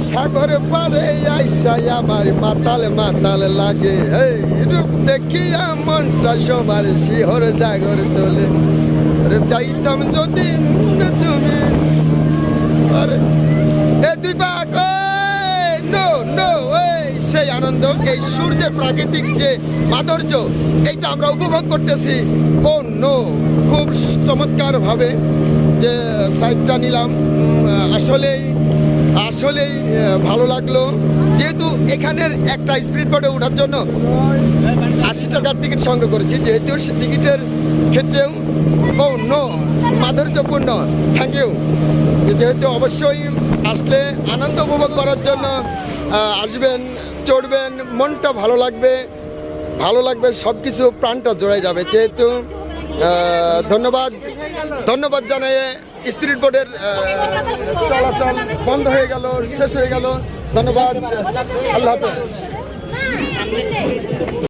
সাগর পারে আইসাই আমার মাতাল মাতাল লাগে, এই রূপ দেখিয়া মনটা সবার শিহর জাগর তোলে। যাইতাম যদি তুমি দুই পাক নো নো, সেই আনন্দ, এই সূর্যের প্রাকৃতিক যে মাধুর্য, এইটা আমরা উপভোগ করতেছি। ও নো, খুব চমৎকার ভাবে যে সাইডটা নিলাম, আসলেই আসলেই ভালো লাগলো। যেহেতু এখানের একটা স্পিড বোটে ওঠার জন্য 80 টাকার টিকিট সংগ্রহ করেছি, যেহেতু টিকিটের ক্ষেত্রেও ও নো মাধুর্যপূর্ণ। Thank you. যেহেতু অবশ্যই আসলে আনন্দ উপভোগ করার জন্য আসবেন, চড়বেন, মনটা ভালো লাগবে, ভালো লাগবে, সব কিছু প্রাণটা জড়ে যাবে। যেহেতু ধন্যবাদ ধন্যবাদ জানাই। স্পিড বোটের চলাচল বন্ধ হয়ে গেল, শেষ হয়ে গেল। ধন্যবাদ, আল্লাহ হাফেজ।